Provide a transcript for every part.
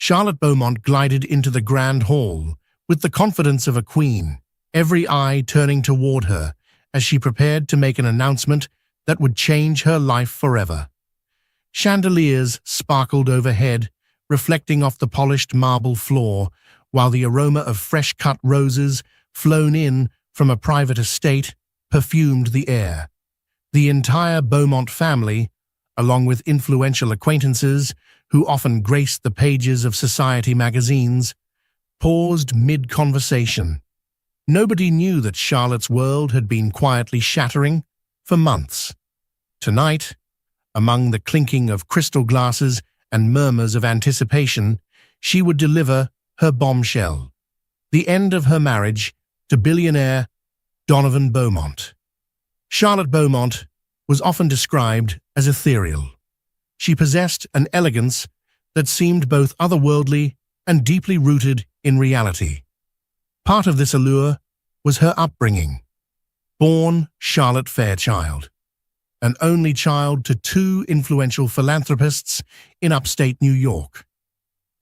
Charlotte Beaumont glided into the grand hall with the confidence of a queen, every eye turning toward her as she prepared to make an announcement that would change her life forever. Chandeliers sparkled overhead, reflecting off the polished marble floor, while the aroma of fresh-cut roses, flown in from a private estate, perfumed the air. The entire Beaumont family, along with influential acquaintances who often graced the pages of society magazines, paused mid-conversation. Nobody knew that Charlotte's world had been quietly shattering for months. Tonight, among the clinking of crystal glasses and murmurs of anticipation, she would deliver her bombshell, the end of her marriage to billionaire Donovan Beaumont. Charlotte Beaumont was often described as ethereal. She possessed an elegance that seemed both otherworldly and deeply rooted in reality. Part of this allure was her upbringing. Born Charlotte Fairchild, an only child to two influential philanthropists in upstate New York.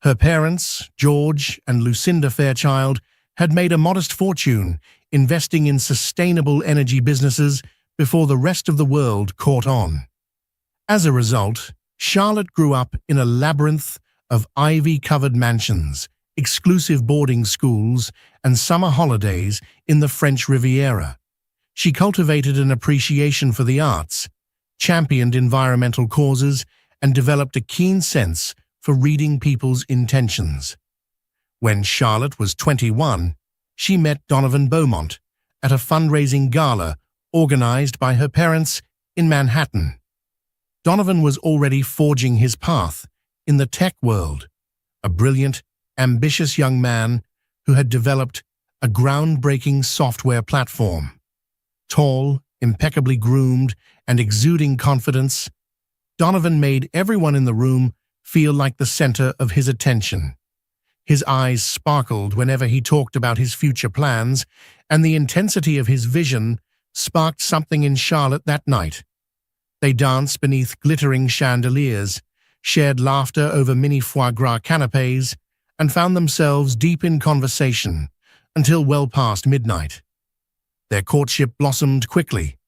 Her parents, George and Lucinda Fairchild, had made a modest fortune investing in sustainable energy businesses before the rest of the world caught on. As a result, Charlotte grew up in a labyrinth of ivy-covered mansions, exclusive boarding schools, and summer holidays in the French Riviera. She cultivated an appreciation for the arts, championed environmental causes, and developed a keen sense for reading people's intentions. When Charlotte was 21, she met Donovan Beaumont at a fundraising gala organized by her parents in Manhattan. Donovan was already forging his path in the tech world, a brilliant, ambitious young man who had developed a groundbreaking software platform. Tall, impeccably groomed, and exuding confidence, Donovan made everyone in the room feel like the center of his attention. His eyes sparkled whenever he talked about his future plans, and the intensity of his vision sparked something in Charlotte that night. They danced beneath glittering chandeliers, shared laughter over mini foie gras canapés, and found themselves deep in conversation until well past midnight. Their courtship blossomed quickly.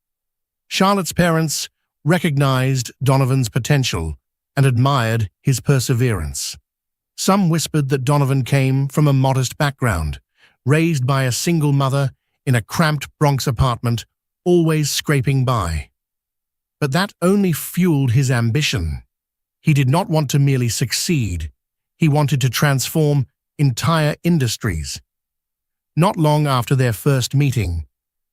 Charlotte's parents recognized Donovan's potential and admired his perseverance. Some whispered that Donovan came from a modest background, raised by a single mother in a cramped Bronx apartment, always scraping by. But that only fueled his ambition. He did not want to merely succeed. He wanted to transform entire industries. Not long after their first meeting,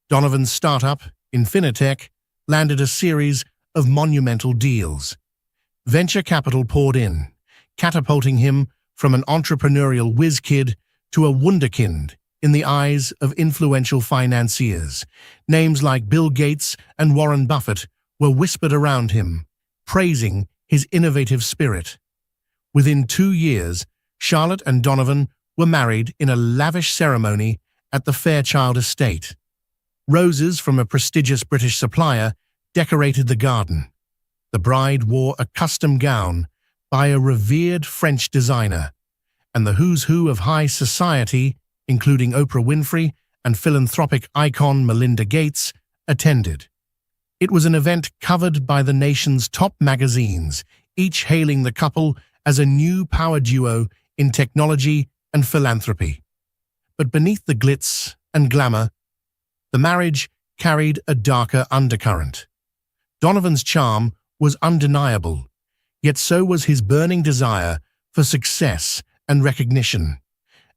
Donovan's startup, Infinitech, landed a series of monumental deals. Venture capital poured in, catapulting him from an entrepreneurial whiz-kid to a wunderkind in the eyes of influential financiers. Names like Bill Gates and Warren Buffett were whispered around him, praising his innovative spirit. Within 2 years, Charlotte and Donovan were married in a lavish ceremony at the Fairchild estate. Roses from a prestigious British supplier decorated the garden. The bride wore a custom gown by a revered French designer, and the who's who of high society, including Oprah Winfrey and philanthropic icon Melinda Gates, attended. It was an event covered by the nation's top magazines, each hailing the couple as a new power duo in technology and philanthropy. But beneath the glitz and glamour, the marriage carried a darker undercurrent. Donovan's charm was undeniable, yet so was his burning desire for success and recognition,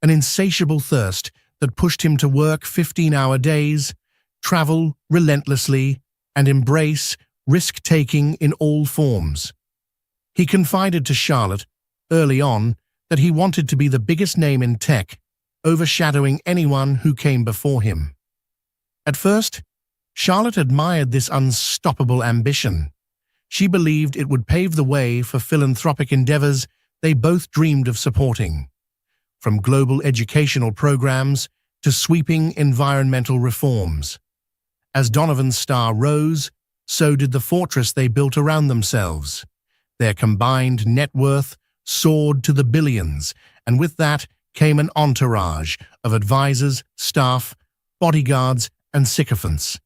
an insatiable thirst that pushed him to work 15-hour days, travel relentlessly, and embrace risk-taking in all forms. He confided to Charlotte early on that he wanted to be the biggest name in tech, overshadowing anyone who came before him. At first, Charlotte admired this unstoppable ambition. She believed it would pave the way for philanthropic endeavors they both dreamed of supporting, from global educational programs to sweeping environmental reforms. As Donovan's star rose, so did the fortress they built around themselves. Their combined net worth soared to the billions, and with that came an entourage of advisors, staff, bodyguards, and sycophants.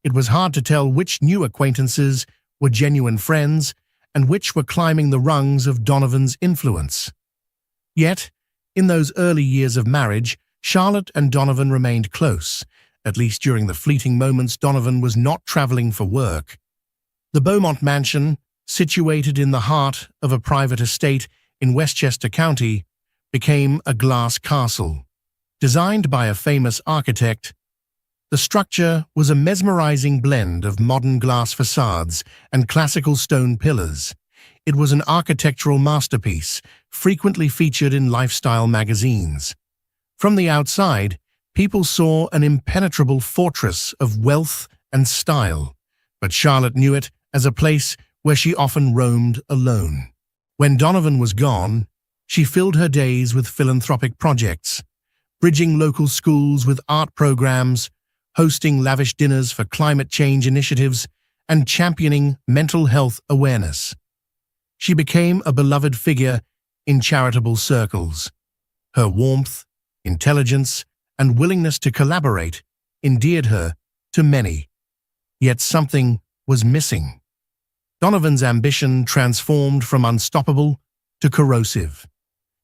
It was hard to tell which new acquaintances were genuine friends and which were climbing the rungs of Donovan's influence. Yet, in those early years of marriage, Charlotte and Donovan remained close. At least during the fleeting moments Donovan was not traveling for work. The Beaumont mansion, situated in the heart of a private estate in Westchester County, became a glass castle. Designed by a famous architect, the structure was a mesmerizing blend of modern glass facades and classical stone pillars. It was an architectural masterpiece, frequently featured in lifestyle magazines. From the outside, people saw an impenetrable fortress of wealth and style, but Charlotte knew it as a place where she often roamed alone. When Donovan was gone, she filled her days with philanthropic projects, bridging local schools with art programs, hosting lavish dinners for climate change initiatives, and championing mental health awareness. She became a beloved figure in charitable circles. Her warmth, intelligence, and willingness to collaborate endeared her to many. Yet something was missing. Donovan's ambition transformed from unstoppable to corrosive.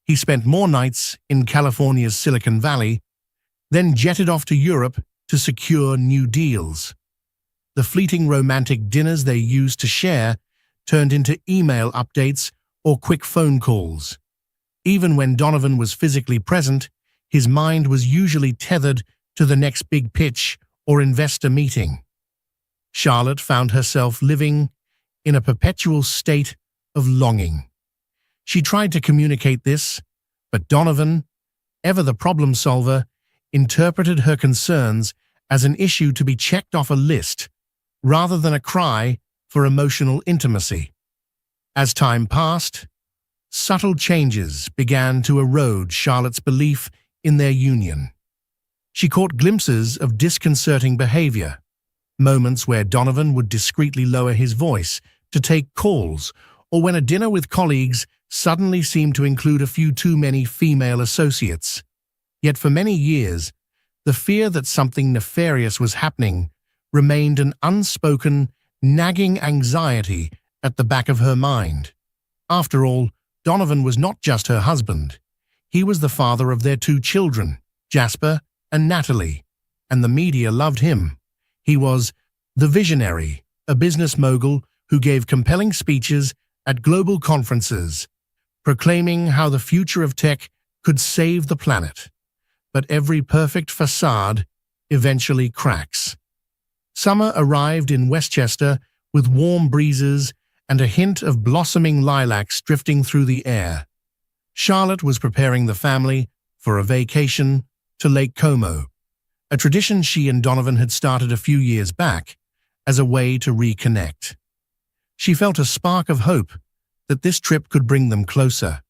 He spent more nights in California's Silicon Valley, then jetted off to Europe to secure new deals. The fleeting romantic dinners they used to share turned into email updates or quick phone calls. Even when Donovan was physically present, his mind was usually tethered to the next big pitch or investor meeting. Charlotte found herself living in a perpetual state of longing. She tried to communicate this, but Donovan, ever the problem solver, interpreted her concerns as an issue to be checked off a list rather than a cry for emotional intimacy. As time passed, subtle changes began to erode Charlotte's belief in their union. She caught glimpses of disconcerting behavior, moments where Donovan would discreetly lower his voice to take calls, or when a dinner with colleagues suddenly seemed to include a few too many female associates. Yet for many years, the fear that something nefarious was happening remained an unspoken, nagging anxiety at the back of her mind. After all, Donovan was not just her husband. He was the father of their two children, Jasper and Natalie, and the media loved him. He was the visionary, a business mogul who gave compelling speeches at global conferences, proclaiming how the future of tech could save the planet. But every perfect facade eventually cracks. Summer arrived in Westchester with warm breezes and a hint of blossoming lilacs drifting through the air. Charlotte was preparing the family for a vacation to Lake Como, a tradition she and Donovan had started a few years back as a way to reconnect. She felt a spark of hope that this trip could bring them closer.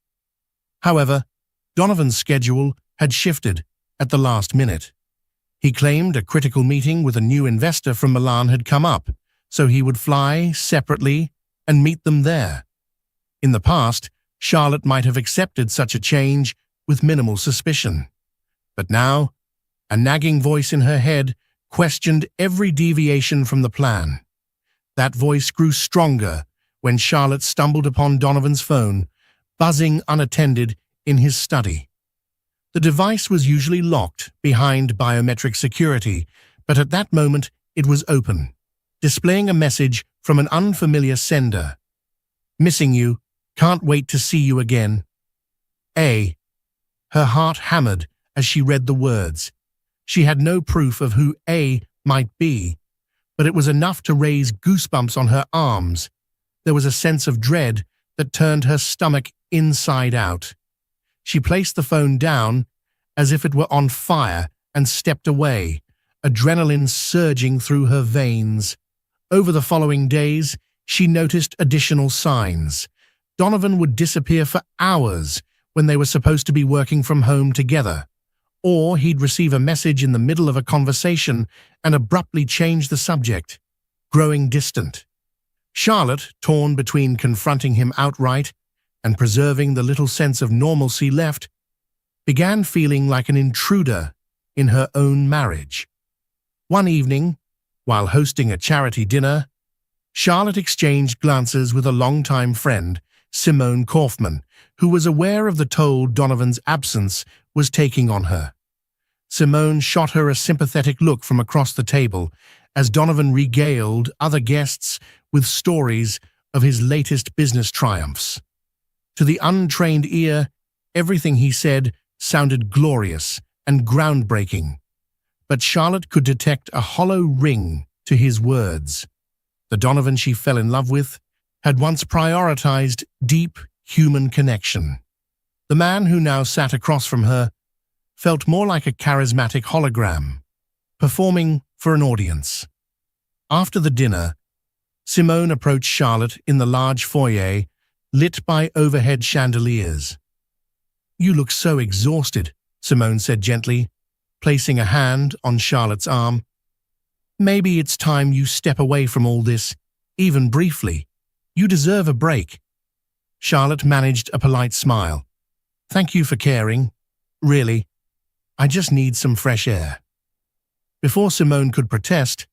However, Donovan's schedule had shifted at the last minute. He claimed a critical meeting with a new investor from Milan had come up, so he would fly separately and meet them there. In the past, Charlotte might have accepted such a change with minimal suspicion. But now, a nagging voice in her head questioned every deviation from the plan. That voice grew stronger when Charlotte stumbled upon Donovan's phone, buzzing unattended in his study. The device was usually locked behind biometric security, but at that moment it was open, displaying a message from an unfamiliar sender. "Missing you. Can't wait to see you again. A." Her heart hammered as she read the words. She had no proof of who A might be, but it was enough to raise goosebumps on her arms. There was a sense of dread that turned her stomach inside out. She placed the phone down as if it were on fire and stepped away, adrenaline surging through her veins. Over the following days, she noticed additional signs. Donovan would disappear for hours when they were supposed to be working from home together, or he'd receive a message in the middle of a conversation and abruptly change the subject, growing distant. Charlotte, torn between confronting him outright and preserving the little sense of normalcy left, began feeling like an intruder in her own marriage. One evening, while hosting a charity dinner, Charlotte exchanged glances with a longtime friend, Simone Kaufman, who was aware of the toll Donovan's absence was taking on her. Simone shot her a sympathetic look from across the table as Donovan regaled other guests with stories of his latest business triumphs. To the untrained ear, everything he said sounded glorious and groundbreaking, but Charlotte could detect a hollow ring to his words. The Donovan she fell in love with had once prioritized deep human connection. The man who now sat across from her felt more like a charismatic hologram, performing for an audience. After the dinner, Simone approached Charlotte in the large foyer, lit by overhead chandeliers. "You look so exhausted," Simone said gently, placing a hand on Charlotte's arm. "Maybe it's time you step away from all this, even briefly. You deserve a break." Charlotte managed a polite smile. "Thank you for caring. Really, I just need some fresh air." Before Simone could protest,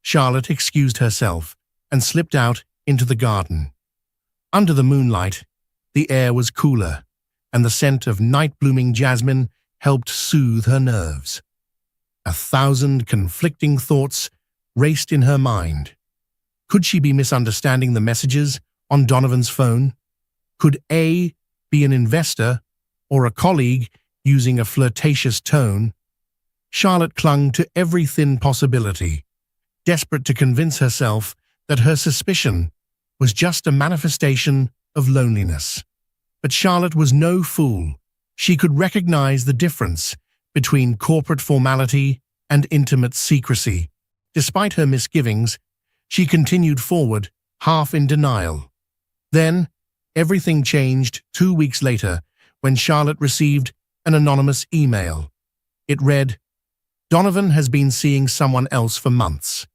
Charlotte excused herself and slipped out into the garden. Under the moonlight, the air was cooler, and the scent of night-blooming jasmine helped soothe her nerves. 1,000 conflicting thoughts raced in her mind. Could she be misunderstanding the messages on Donovan's phone? Could A be an investor or a colleague using a flirtatious tone? Charlotte clung to every thin possibility, desperate to convince herself that her suspicion was just a manifestation of loneliness. But Charlotte was no fool. She could recognize the difference between corporate formality and intimate secrecy. Despite her misgivings, she continued forward, half in denial. Then, everything changed 2 weeks later when Charlotte received an anonymous email. It read, "Donovan has been seeing someone else for months.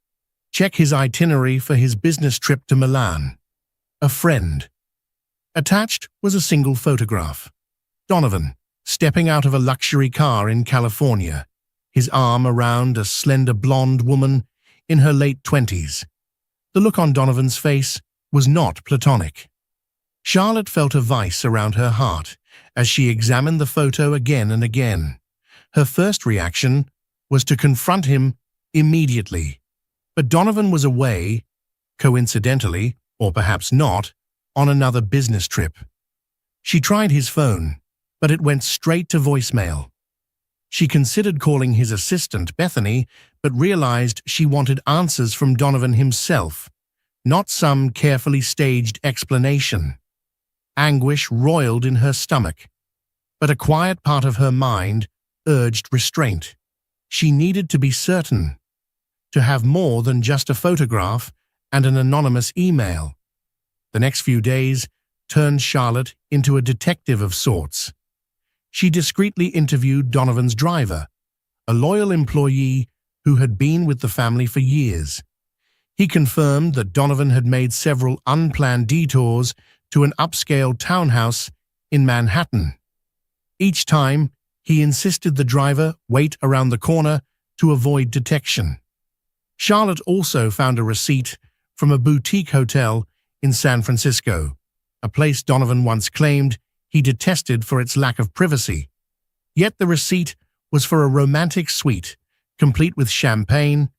Check his itinerary for his business trip to Milan. A friend." Attached was a single photograph. Donovan, stepping out of a luxury car in California, his arm around a slender blonde woman in her late 20s. The look on Donovan's face was not platonic. Charlotte felt a vice around her heart as she examined the photo again and again. Her first reaction was to confront him immediately. But Donovan was away, coincidentally, or perhaps not, on another business trip. She tried his phone, but it went straight to voicemail. She considered calling his assistant, Bethany, but realized she wanted answers from Donovan himself, not some carefully staged explanation. Anguish roiled in her stomach, but a quiet part of her mind urged restraint. She needed to be certain, to have more than just a photograph and an anonymous email. The next few days turned Charlotte into a detective of sorts. She discreetly interviewed Donovan's driver, a loyal employee who had been with the family for years. He confirmed that Donovan had made several unplanned detours to an upscale townhouse in Manhattan. Each time, he insisted the driver wait around the corner to avoid detection. Charlotte also found a receipt from a boutique hotel in San Francisco, a place Donovan once claimed he detested for its lack of privacy. Yet the receipt was for a romantic suite, complete with champagne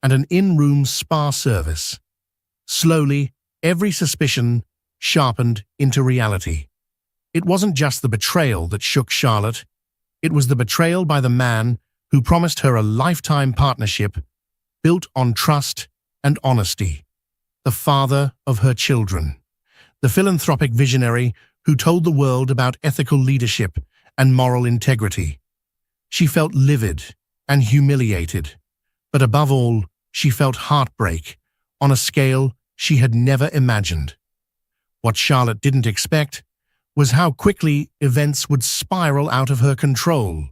and an in-room spa service. Slowly, every suspicion sharpened into reality. It wasn't just the betrayal that shook Charlotte. It was the betrayal by the man who promised her a lifetime partnership built on trust and honesty. The father of her children. The philanthropic visionary who told the world about ethical leadership and moral integrity. She felt livid and humiliated, but above all, she felt heartbreak on a scale she had never imagined. What Charlotte didn't expect was how quickly events would spiral out of her control.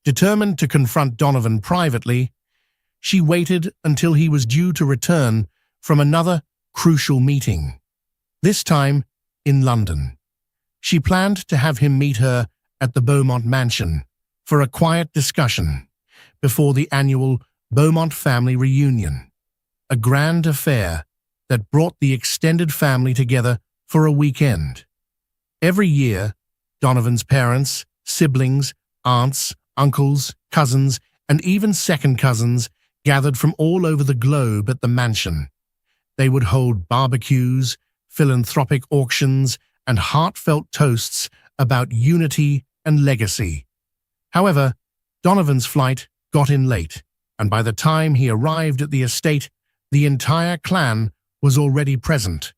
Determined to confront Donovan privately, she waited until he was due to return from another crucial meeting, this time in London. She planned to have him meet her at the Beaumont mansion for a quiet discussion before the annual Beaumont family reunion, a grand affair that brought the extended family together for a weekend. Every year, Donovan's parents, siblings, aunts, uncles, cousins, and even second cousins gathered from all over the globe at the mansion. They would hold barbecues, philanthropic auctions, and heartfelt toasts about unity and legacy. However, Donovan's flight got in late, and by the time he arrived at the estate, the entire clan was already present.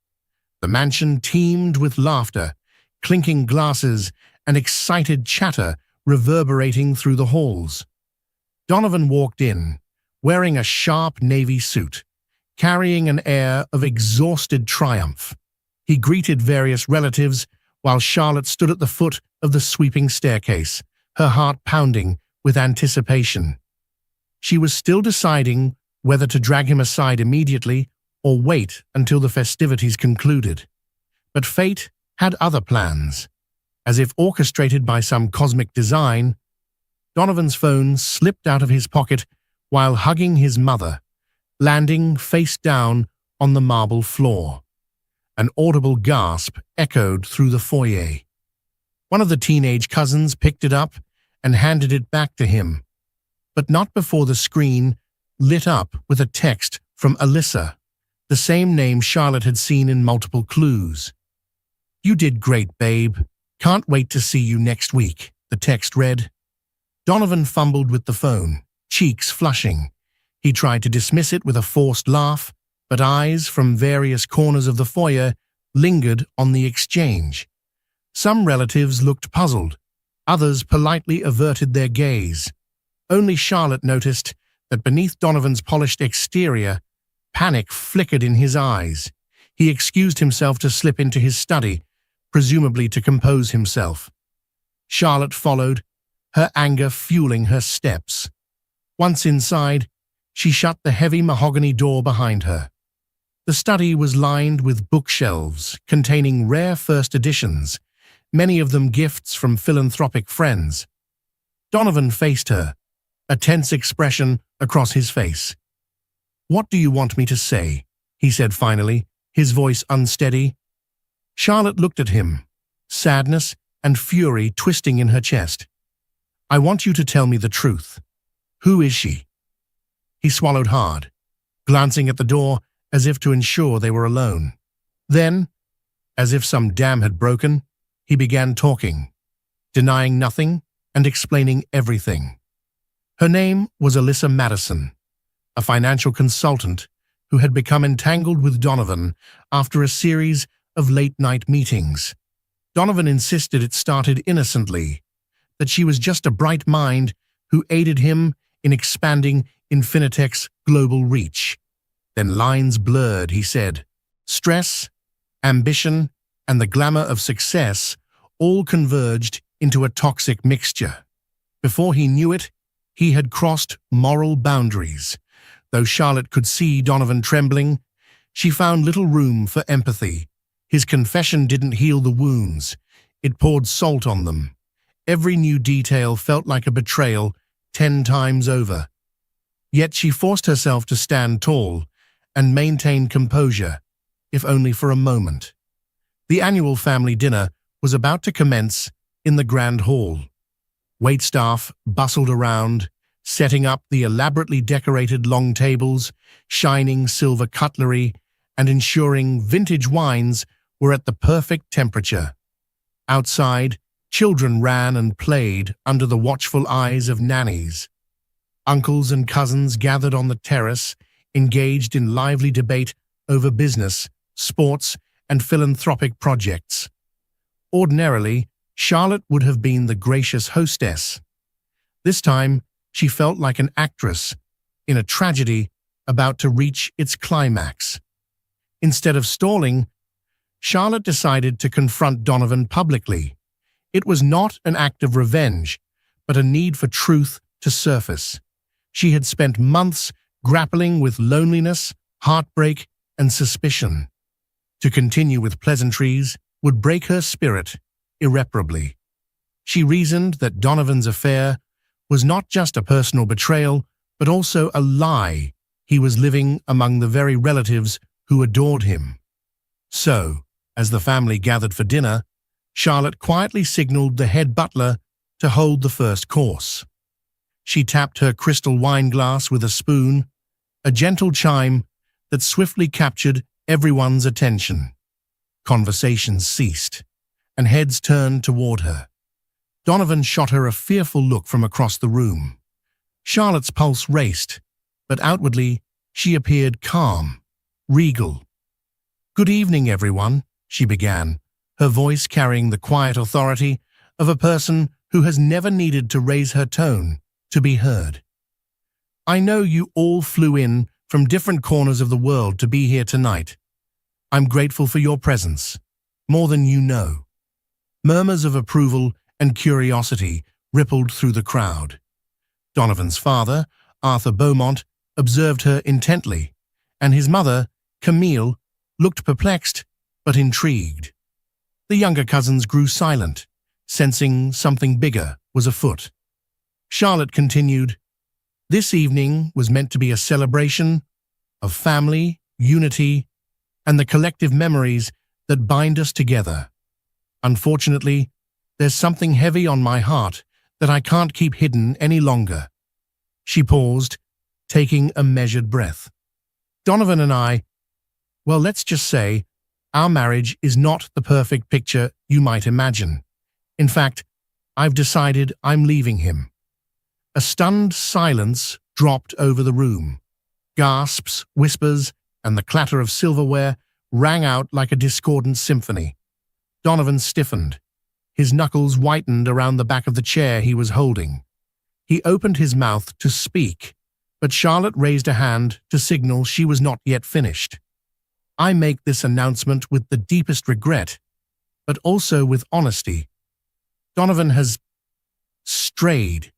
The mansion teemed with laughter, clinking glasses, and excited chatter reverberating through the halls. Donovan walked in, wearing a sharp navy suit, carrying an air of exhausted triumph. He greeted various relatives while Charlotte stood at the foot of the sweeping staircase, her heart pounding with anticipation. She was still deciding whether to drag him aside immediately or wait until the festivities concluded. But fate had other plans. As if orchestrated by some cosmic design, Donovan's phone slipped out of his pocket while hugging his mother, landing face down on the marble floor. An audible gasp echoed through the foyer. One of the teenage cousins picked it up and handed it back to him, but not before the screen lit up with a text from Alyssa, the same name Charlotte had seen in multiple clues. "You did great, babe. Can't wait to see you next week," the text read. Donovan fumbled with the phone, cheeks flushing. He tried to dismiss it with a forced laugh, but eyes from various corners of the foyer lingered on the exchange. Some relatives looked puzzled, others politely averted their gaze. Only Charlotte noticed that beneath Donovan's polished exterior, panic flickered in his eyes. He excused himself to slip into his study, presumably to compose himself. Charlotte followed, her anger fueling her steps. Once inside, she shut the heavy mahogany door behind her. The study was lined with bookshelves containing rare first editions, many of them gifts from philanthropic friends. Donovan faced her, a tense expression across his face. "What do you want me to say?" he said finally, his voice unsteady. Charlotte looked at him, sadness and fury twisting in her chest. "I want you to tell me the truth. Who is she?" He swallowed hard, glancing at the door as if to ensure they were alone. Then, as if some dam had broken, he began talking, denying nothing and explaining everything. Her name was Alyssa Madison, a financial consultant who had become entangled with Donovan after a series of late-night meetings. Donovan insisted it started innocently, that she was just a bright mind who aided him in expanding Infinitech's global reach. Then lines blurred, he said. Stress, ambition, and the glamour of success all converged into a toxic mixture. Before he knew it, he had crossed moral boundaries. Though Charlotte could see Donovan trembling, she found little room for empathy. His confession didn't heal the wounds. It poured salt on them. Every new detail felt like a betrayal 10 times over. Yet she forced herself to stand tall and maintain composure, if only for a moment. The annual family dinner was about to commence in the grand hall. Waitstaff bustled around, setting up the elaborately decorated long tables, shining silver cutlery, and ensuring vintage wines were at the perfect temperature. Outside, children ran and played under the watchful eyes of nannies. Uncles and cousins gathered on the terrace, engaged in lively debate over business, sports, and philanthropic projects. Ordinarily, Charlotte would have been the gracious hostess. This time, she felt like an actress in a tragedy about to reach its climax. Instead of stalling, Charlotte decided to confront Donovan publicly. It was not an act of revenge, but a need for truth to surface. She had spent months grappling with loneliness, heartbreak, and suspicion. To continue with pleasantries would break her spirit, irreparably. She reasoned that Donovan's affair was not just a personal betrayal, but also a lie he was living among the very relatives who adored him. So, as the family gathered for dinner, Charlotte quietly signaled the head butler to hold the first course. She tapped her crystal wine glass with a spoon, a gentle chime that swiftly captured everyone's attention. Conversations ceased, and heads turned toward her. Donovan shot her a fearful look from across the room. Charlotte's pulse raced, but outwardly she appeared calm, regal. "Good evening, everyone," she began, her voice carrying the quiet authority of a person who has never needed to raise her tone to be heard. "I know you all flew in from different corners of the world to be here tonight. I'm grateful for your presence, more than you know." Murmurs of approval and curiosity rippled through the crowd. Donovan's father, Arthur Beaumont, observed her intently, and his mother, Camille, looked perplexed but intrigued. The younger cousins grew silent, sensing something bigger was afoot. Charlotte continued, "This evening was meant to be a celebration of family, unity, and the collective memories that bind us together. Unfortunately, there's something heavy on my heart that I can't keep hidden any longer." She paused, taking a measured breath. "Donovan and I, well, let's just say, our marriage is not the perfect picture you might imagine. In fact, I've decided I'm leaving him." A stunned silence dropped over the room. Gasps, whispers, and the clatter of silverware rang out like a discordant symphony. Donovan stiffened. His knuckles whitened around the back of the chair he was holding. He opened his mouth to speak, but Charlotte raised a hand to signal she was not yet finished. "I make this announcement with the deepest regret, but also with honesty. Donovan has strayed."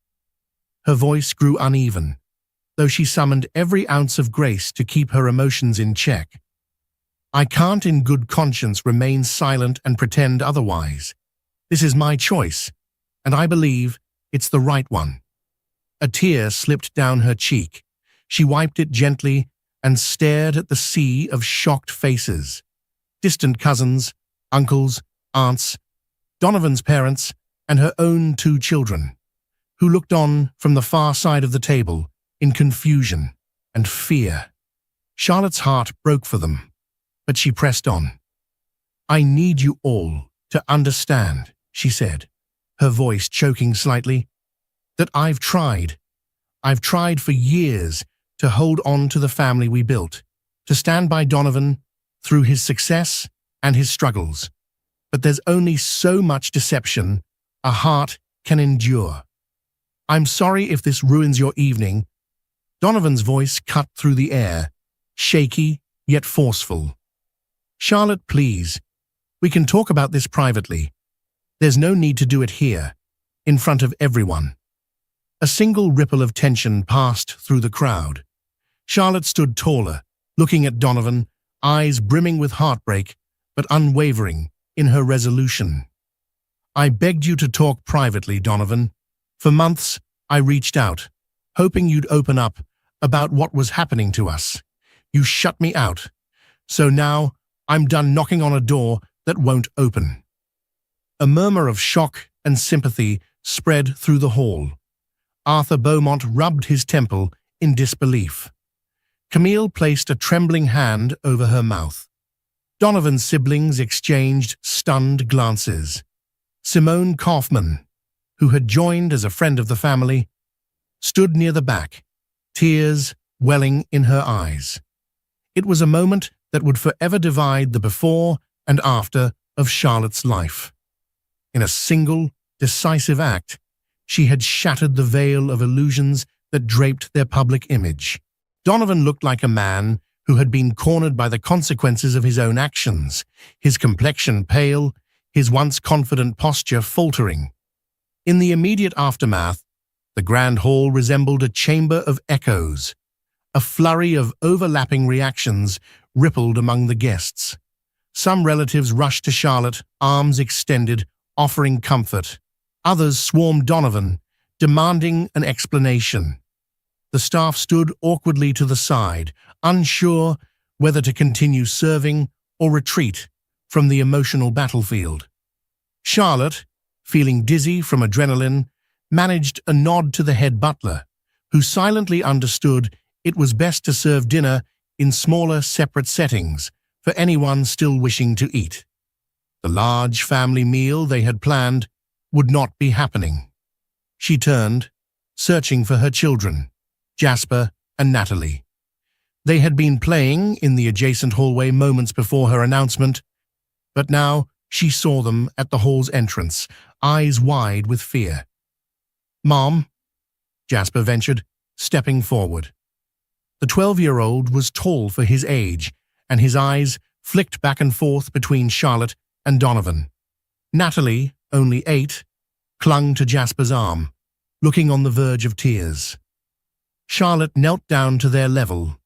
Her voice grew uneven, though she summoned every ounce of grace to keep her emotions in check. "I can't in good conscience remain silent and pretend otherwise. This is my choice, and I believe it's the right one." A tear slipped down her cheek. She wiped it gently and stared at the sea of shocked faces. Distant cousins, uncles, aunts, Donovan's parents, and her own 2 children, who looked on from the far side of the table in confusion and fear. Charlotte's heart broke for them, but she pressed on. "I need you all to understand," she said, her voice choking slightly, "that I've tried for years to hold on to the family we built, to stand by Donovan through his success and his struggles. But there's only so much deception a heart can endure. I'm sorry if this ruins your evening." Donovan's voice cut through the air, shaky yet forceful. "Charlotte, please, we can talk about this privately. There's no need to do it here, in front of everyone." A single ripple of tension passed through the crowd. Charlotte stood taller, looking at Donovan, eyes brimming with heartbreak, but unwavering in her resolution. "I begged you to talk privately, Donovan. For months, I reached out, hoping you'd open up about what was happening to us. You shut me out. So now, I'm done knocking on a door that won't open." A murmur of shock and sympathy spread through the hall. Arthur Beaumont rubbed his temple in disbelief. Camille placed a trembling hand over her mouth. Donovan's siblings exchanged stunned glances. Simone Kaufman, who had joined as a friend of the family, stood near the back, tears welling in her eyes. It was a moment that would forever divide the before and after of Charlotte's life. In a single, decisive act, she had shattered the veil of illusions that draped their public image. Donovan looked like a man who had been cornered by the consequences of his own actions, his complexion pale, his once confident posture faltering. In the immediate aftermath, the grand hall resembled a chamber of echoes. A flurry of overlapping reactions rippled among the guests. Some relatives rushed to Charlotte, arms extended, offering comfort. Others swarmed Donovan, demanding an explanation. The staff stood awkwardly to the side, unsure whether to continue serving or retreat from the emotional battlefield. Charlotte, feeling dizzy from adrenaline, managed a nod to the head butler, who silently understood it was best to serve dinner in smaller, separate settings for anyone still wishing to eat. The large family meal they had planned would not be happening. She turned, searching for her children, Jasper and Natalie. They had been playing in the adjacent hallway moments before her announcement, but now she saw them at the hall's entrance, eyes wide with fear. "Mom," Jasper ventured, stepping forward. The 12-year-old was tall for his age, and his eyes flicked back and forth between Charlotte and Donovan. Natalie, only 8, clung to Jasper's arm, looking on the verge of tears. Charlotte knelt down to their level,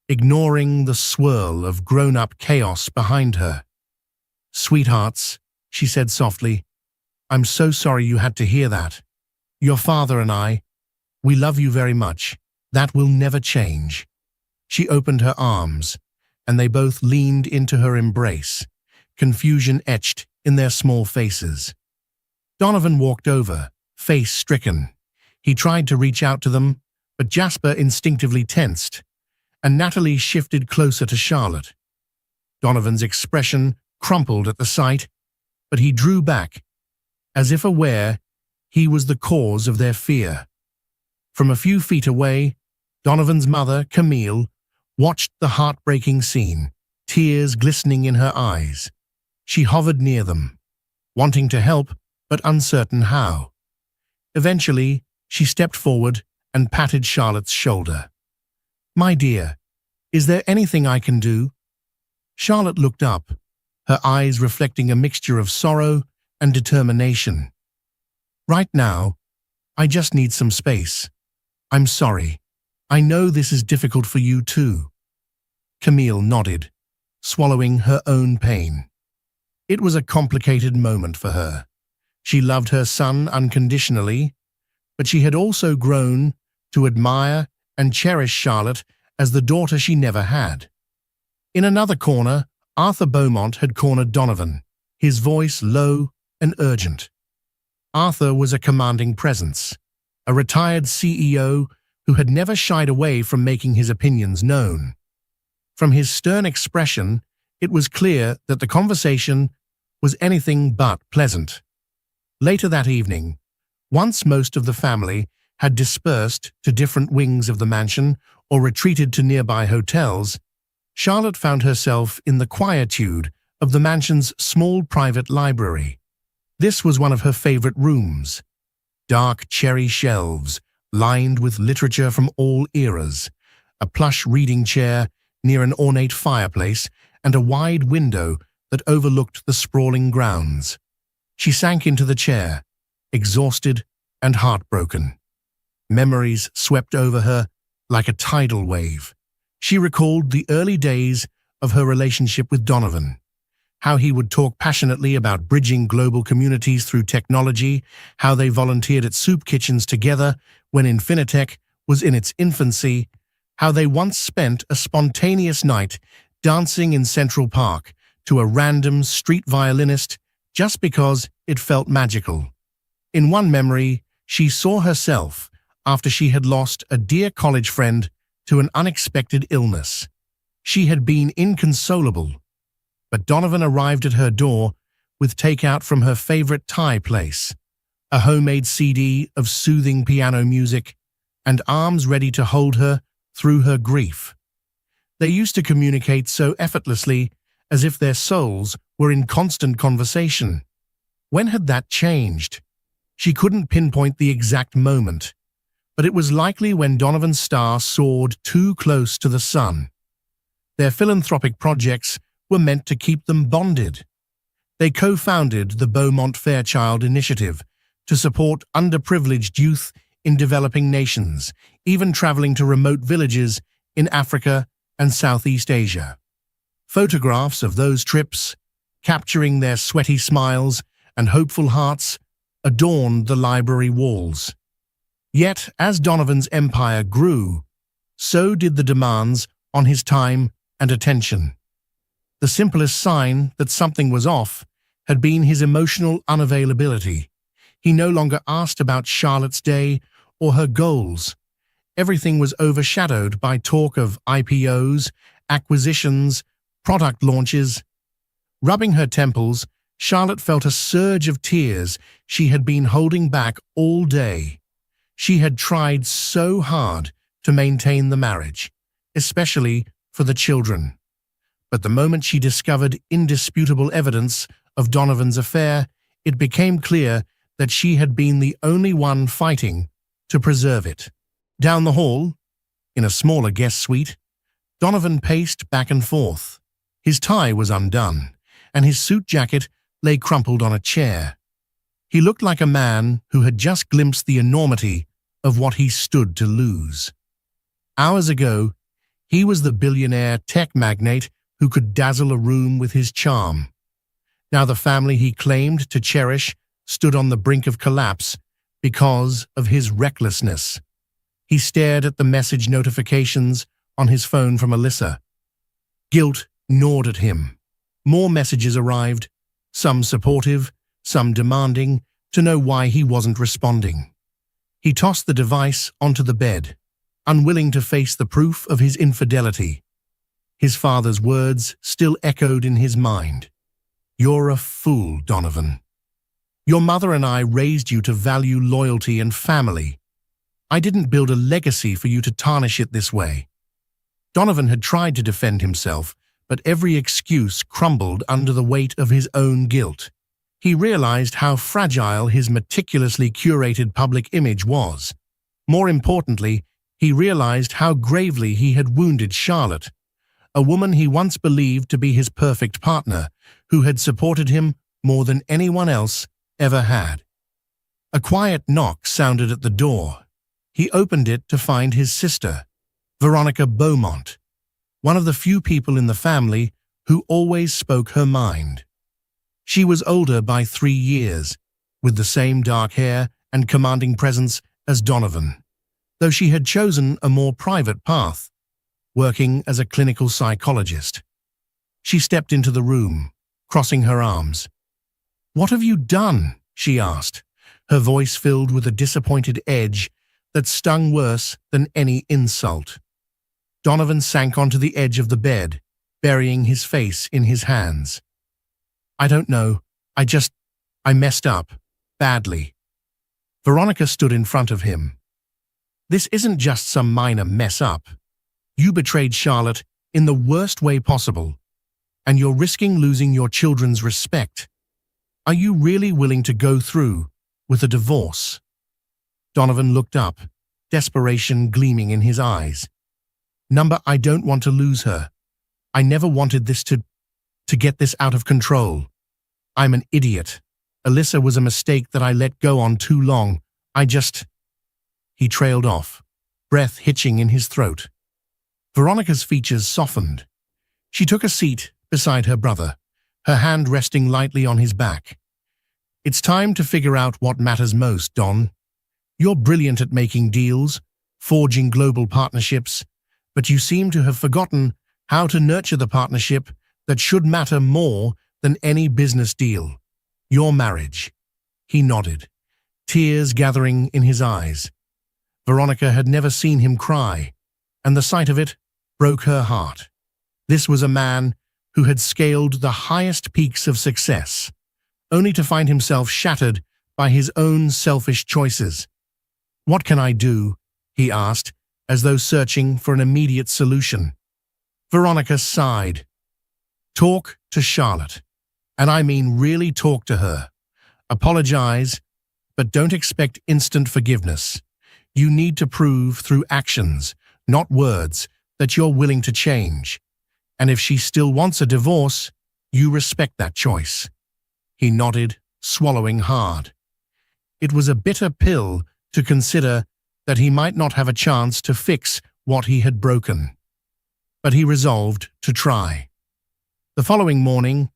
ignoring the swirl of grown-up chaos behind her. "Sweethearts," she said softly, "I'm so sorry you had to hear that. Your father and I, we love you very much. That will never change." She opened her arms, and they both leaned into her embrace, confusion etched in their small faces. Donovan walked over, face stricken. He tried to reach out to them, but Jasper instinctively tensed, and Natalie shifted closer to Charlotte. Donovan's expression crumpled at the sight, but he drew back, as if aware he was the cause of their fear. From a few feet away, Donovan's mother, Camille, watched the heartbreaking scene, tears glistening in her eyes. She hovered near them, wanting to help, but uncertain how. Eventually, she stepped forward and patted Charlotte's shoulder. "My dear, is there anything I can do?" Charlotte looked up, her eyes reflecting a mixture of sorrow and determination. "Right now, I just need some space. I'm sorry. I know this is difficult for you too." Camille nodded, swallowing her own pain. It was a complicated moment for her. She loved her son unconditionally, but she had also grown to admire and cherish Charlotte as the daughter she never had. In another corner, Arthur Beaumont had cornered Donovan, his voice low and urgent. Arthur was a commanding presence, a retired CEO who had never shied away from making his opinions known. From his stern expression, it was clear that the conversation was anything but pleasant. Later that evening, once most of the family had dispersed to different wings of the mansion or retreated to nearby hotels, Charlotte found herself in the quietude of the mansion's small private library. This was one of her favorite rooms. Dark cherry shelves, lined with literature from all eras, a plush reading chair near an ornate fireplace, and a wide window that overlooked the sprawling grounds. She sank into the chair, exhausted and heartbroken. Memories swept over her like a tidal wave. She recalled the early days of her relationship with Donovan, how he would talk passionately about bridging global communities through technology, how they volunteered at soup kitchens together when Infinitech was in its infancy, how they once spent a spontaneous night dancing in Central Park to a random street violinist just because it felt magical. In one memory, she saw herself after she had lost a dear college friend to an unexpected illness. She had been inconsolable, but Donovan arrived at her door with takeout from her favorite Thai place, a homemade CD of soothing piano music, and arms ready to hold her through her grief. They used to communicate so effortlessly, as if their souls were in constant conversation. When had that changed? She couldn't pinpoint the exact moment, but it was likely when Donovan's star soared too close to the sun. Their philanthropic projects were meant to keep them bonded. They co-founded the Beaumont Fairchild Initiative to support underprivileged youth in developing nations, even traveling to remote villages in Africa and Southeast Asia. Photographs of those trips, capturing their sweaty smiles and hopeful hearts adorned the library walls. Yet, as Donovan's empire grew, so did the demands on his time and attention. The simplest sign that something was off had been his emotional unavailability. He no longer asked about Charlotte's day or her goals. Everything was overshadowed by talk of IPOs, acquisitions, product launches. Rubbing her temples, Charlotte felt a surge of tears she had been holding back all day. She had tried so hard to maintain the marriage, especially for the children. But the moment she discovered indisputable evidence of Donovan's affair, it became clear that she had been the only one fighting to preserve it. Down the hall, in a smaller guest suite, Donovan paced back and forth. His tie was undone, and his suit jacket lay crumpled on a chair. He looked like a man who had just glimpsed the enormity of what he stood to lose. Hours ago, he was the billionaire tech magnate who could dazzle a room with his charm. Now the family he claimed to cherish stood on the brink of collapse because of his recklessness. He stared at the message notifications on his phone from Alyssa. Guilt gnawed at him. More messages arrived, some supportive, some demanding, to know why he wasn't responding. He tossed the device onto the bed, unwilling to face the proof of his infidelity. His father's words still echoed in his mind. "You're a fool, Donovan. Your mother and I raised you to value loyalty and family. I didn't build a legacy for you to tarnish it this way." Donovan had tried to defend himself, but every excuse crumbled under the weight of his own guilt. He realized how fragile his meticulously curated public image was. More importantly, he realized how gravely he had wounded Charlotte, a woman he once believed to be his perfect partner, who had supported him more than anyone else ever had. A quiet knock sounded at the door. He opened it to find his sister, Veronica Beaumont, one of the few people in the family who always spoke her mind. She was older by 3 years, with the same dark hair and commanding presence as Donovan, though she had chosen a more private path, working as a clinical psychologist. She stepped into the room, crossing her arms. "What have you done?" she asked, her voice filled with a disappointed edge that stung worse than any insult. Donovan sank onto the edge of the bed, burying his face in his hands. "I don't know. I messed up. Badly." Veronica stood in front of him. "This isn't just some minor mess up. You betrayed Charlotte in the worst way possible, and you're risking losing your children's respect. Are you really willing to go through with a divorce?" Donovan looked up, desperation gleaming in his eyes. I don't want to lose her. I never wanted this to get this out of control. I'm an idiot. Alyssa was a mistake that I let go on too long. He trailed off, breath hitching in his throat. Veronica's features softened. She took a seat beside her brother, her hand resting lightly on his back. "It's time to figure out what matters most, Don. You're brilliant at making deals, forging global partnerships, but you seem to have forgotten how to nurture the partnership that should matter more than any business deal. Your marriage." He nodded, tears gathering in his eyes. Veronica had never seen him cry, and the sight of it broke her heart. This was a man who had scaled the highest peaks of success, only to find himself shattered by his own selfish choices. "What can I do?" he asked, as though searching for an immediate solution. Veronica sighed. "Talk to Charlotte. And I mean really talk to her. Apologize, but don't expect instant forgiveness. You need to prove through actions, not words, that you're willing to change. And if she still wants a divorce, you respect that choice." He nodded, swallowing hard. It was a bitter pill to consider that he might not have a chance to fix what he had broken. But he resolved to try. The following morning,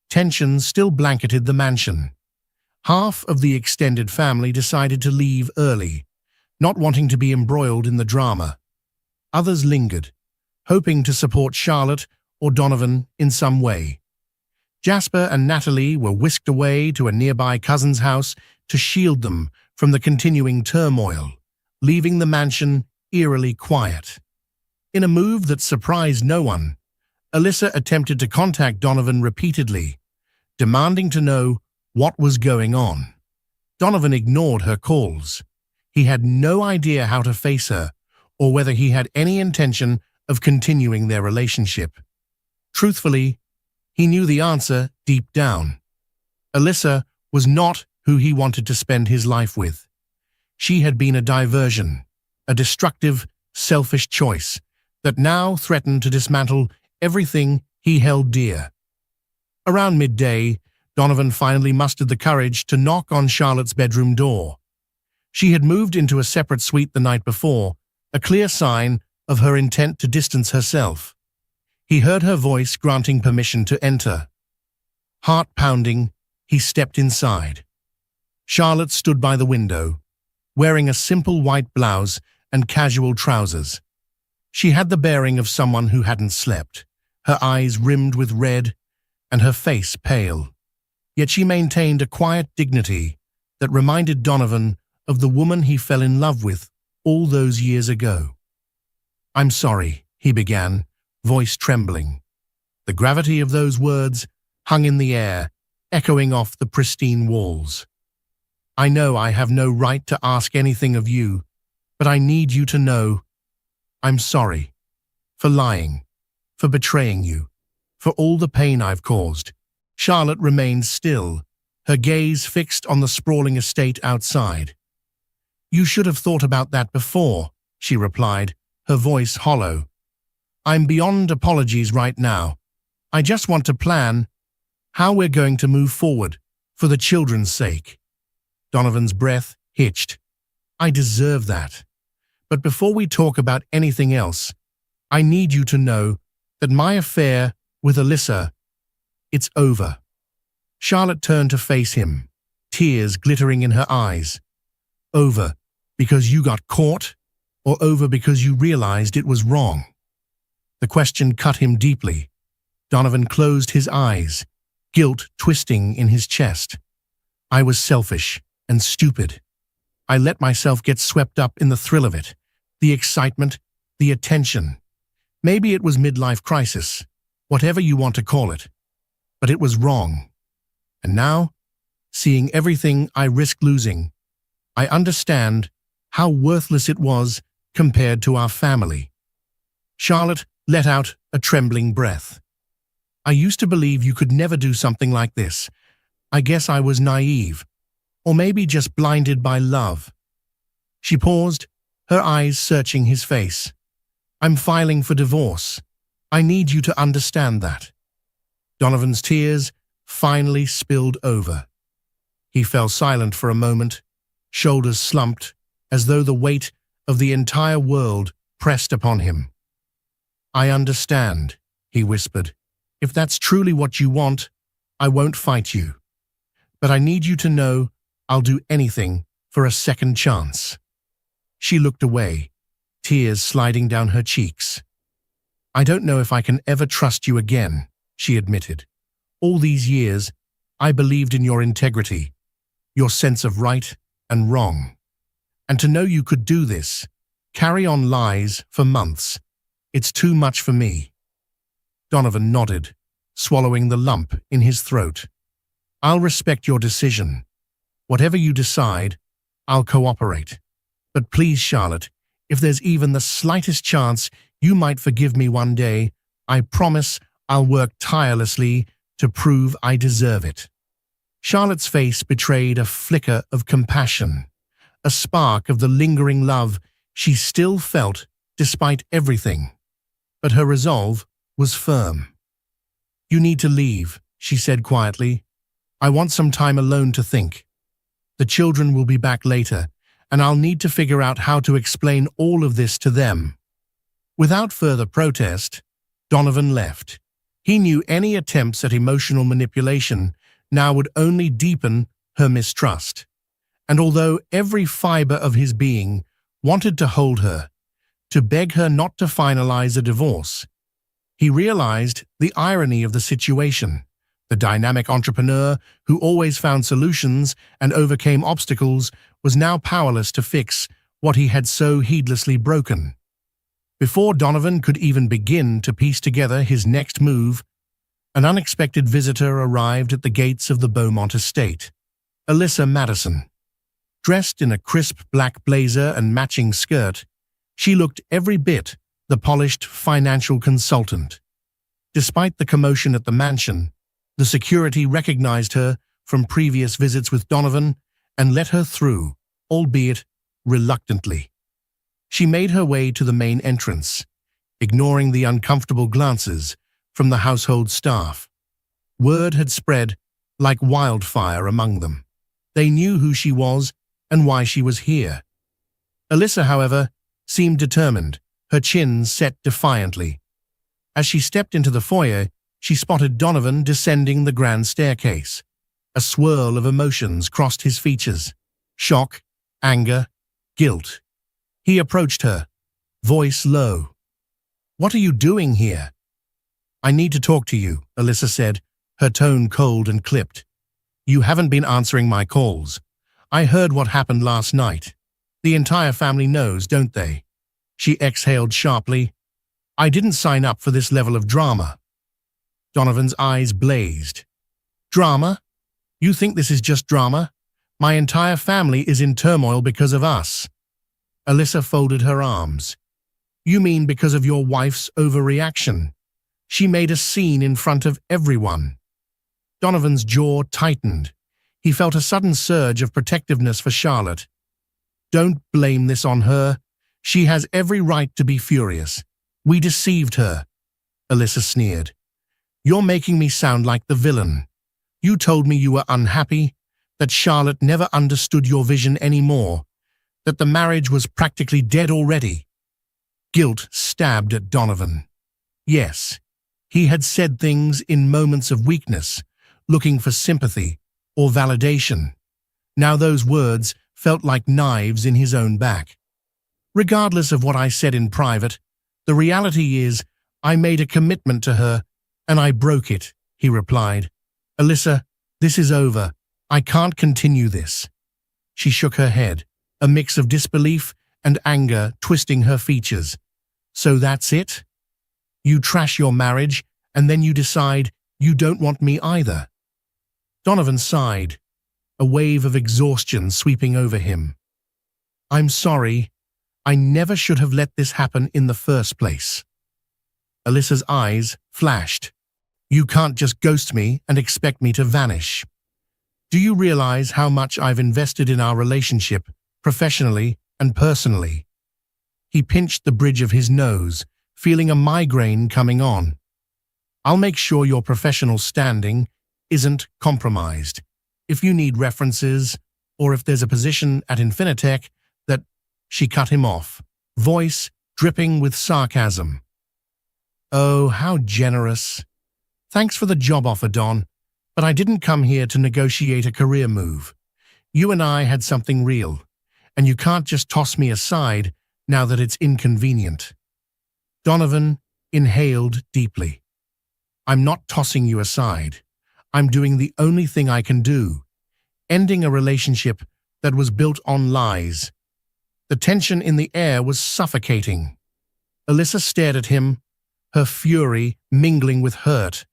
tension still blanketed the mansion. Half of the extended family decided to leave early, not wanting to be embroiled in the drama. Others lingered, hoping to support Charlotte or Donovan in some way. Jasper and Natalie were whisked away to a nearby cousin's house to shield them from the continuing turmoil, leaving the mansion eerily quiet. In a move that surprised no one, Alyssa attempted to contact Donovan repeatedly, demanding to know what was going on. Donovan ignored her calls. He had no idea how to face her or whether he had any intention of continuing their relationship. Truthfully, he knew the answer deep down. Alyssa was not who he wanted to spend his life with. She had been a diversion, a destructive, selfish choice that now threatened to dismantle everything he held dear. Around midday, Donovan finally mustered the courage to knock on Charlotte's bedroom door. She had moved into a separate suite the night before, a clear sign of her intent to distance herself. He heard her voice granting permission to enter. Heart pounding, he stepped inside. Charlotte stood by the window, wearing a simple white blouse and casual trousers. She had the bearing of someone who hadn't slept, her eyes rimmed with red and her face pale. Yet she maintained a quiet dignity that reminded Donovan of the woman he fell in love with all those years ago. "I'm sorry," he began, voice trembling. The gravity of those words hung in the air, echoing off the pristine walls. "I know I have no right to ask anything of you, but I need you to know I'm sorry for lying, for betraying you, for all the pain I've caused." Charlotte remained still, her gaze fixed on the sprawling estate outside. "You should have thought about that before," she replied, her voice hollow. "I'm beyond apologies right now. I just want to plan how we're going to move forward for the children's sake." Donovan's breath hitched. "I deserve that. But before we talk about anything else, I need you to know that my affair with Alyssa, it's over." Charlotte turned to face him, tears glittering in her eyes. "Over because you got caught, or over because you realized it was wrong?" The question cut him deeply. Donovan closed his eyes, guilt twisting in his chest. "I was selfish and stupid. I let myself get swept up in the thrill of it, the excitement, the attention. Maybe it was midlife crisis, whatever you want to call it. But it was wrong. And now, seeing everything I risked losing, I understand how worthless it was compared to our family." Charlotte let out a trembling breath. "I used to believe you could never do something like this. I guess I was naive, or maybe just blinded by love." She paused, her eyes searching his face. "I'm filing for divorce. I need you to understand that." Donovan's tears finally spilled over. He fell silent for a moment, shoulders slumped, as though the weight of the entire world pressed upon him. "I understand," he whispered. "If that's truly what you want, I won't fight you. But I need you to know I'll do anything for a second chance." She looked away, tears sliding down her cheeks. "I don't know if I can ever trust you again," she admitted. "All these years, I believed in your integrity, your sense of right and wrong. And to know you could do this, carry on lies for months, it's too much for me." Donovan nodded, swallowing the lump in his throat. "I'll respect your decision. Whatever you decide, I'll cooperate. But please, Charlotte, if there's even the slightest chance you might forgive me one day, I promise I'll work tirelessly to prove I deserve it." Charlotte's face betrayed a flicker of compassion, a spark of the lingering love she still felt despite everything. But her resolve was firm. "You need to leave," she said quietly. "I want some time alone to think. The children will be back later, and I'll need to figure out how to explain all of this to them." Without further protest, Donovan left. He knew any attempts at emotional manipulation now would only deepen her mistrust. And although every fiber of his being wanted to hold her, to beg her not to finalize a divorce, he realized the irony of the situation. The dynamic entrepreneur who always found solutions and overcame obstacles was now powerless to fix what he had so heedlessly broken. Before Donovan could even begin to piece together his next move, an unexpected visitor arrived at the gates of the Beaumont estate. Alyssa Madison. Dressed in a crisp black blazer and matching skirt, she looked every bit the polished financial consultant. Despite the commotion at the mansion, the security recognized her from previous visits with Donovan and let her through, albeit reluctantly. She made her way to the main entrance, ignoring the uncomfortable glances from the household staff. Word had spread like wildfire among them. They knew who she was and why she was here. Alyssa, however, seemed determined, her chin set defiantly. As she stepped into the foyer, she spotted Donovan descending the grand staircase. A swirl of emotions crossed his features: shock, anger, guilt. He approached her, voice low. "What are you doing here?" "I need to talk to you," Alyssa said, her tone cold and clipped. "You haven't been answering my calls. I heard what happened last night. The entire family knows, don't they?" She exhaled sharply. "I didn't sign up for this level of drama." Donovan's eyes blazed. "Drama? You think this is just drama? My entire family is in turmoil because of us." Alyssa folded her arms. "You mean because of your wife's overreaction? She made a scene in front of everyone." Donovan's jaw tightened. He felt a sudden surge of protectiveness for Charlotte. "Don't blame this on her. She has every right to be furious. We deceived her," Alyssa sneered. "You're making me sound like the villain. You told me you were unhappy, that Charlotte never understood your vision anymore, that the marriage was practically dead already." Guilt stabbed at Donovan. Yes, he had said things in moments of weakness, looking for sympathy or validation. Now those words felt like knives in his own back. "Regardless of what I said in private, the reality is I made a commitment to her and I broke it," he replied. "Alyssa, this is over. I can't continue this." She shook her head, a mix of disbelief and anger twisting her features. "So that's it? You trash your marriage and then you decide you don't want me either?" Donovan sighed, a wave of exhaustion sweeping over him. "I'm sorry. I never should have let this happen in the first place." Alyssa's eyes flashed. "You can't just ghost me and expect me to vanish. Do you realize how much I've invested in our relationship, professionally and personally?" He pinched the bridge of his nose, feeling a migraine coming on. "I'll make sure your professional standing isn't compromised. If you need references, or if there's a position at Infinitech that—" She cut him off, voice dripping with sarcasm. "Oh, how generous. Thanks for the job offer, Don, but I didn't come here to negotiate a career move. You and I had something real, and you can't just toss me aside now that it's inconvenient." Donovan inhaled deeply. "I'm not tossing you aside. I'm doing the only thing I can do, ending a relationship that was built on lies." The tension in the air was suffocating. Alyssa stared at him, her fury mingling with hurt.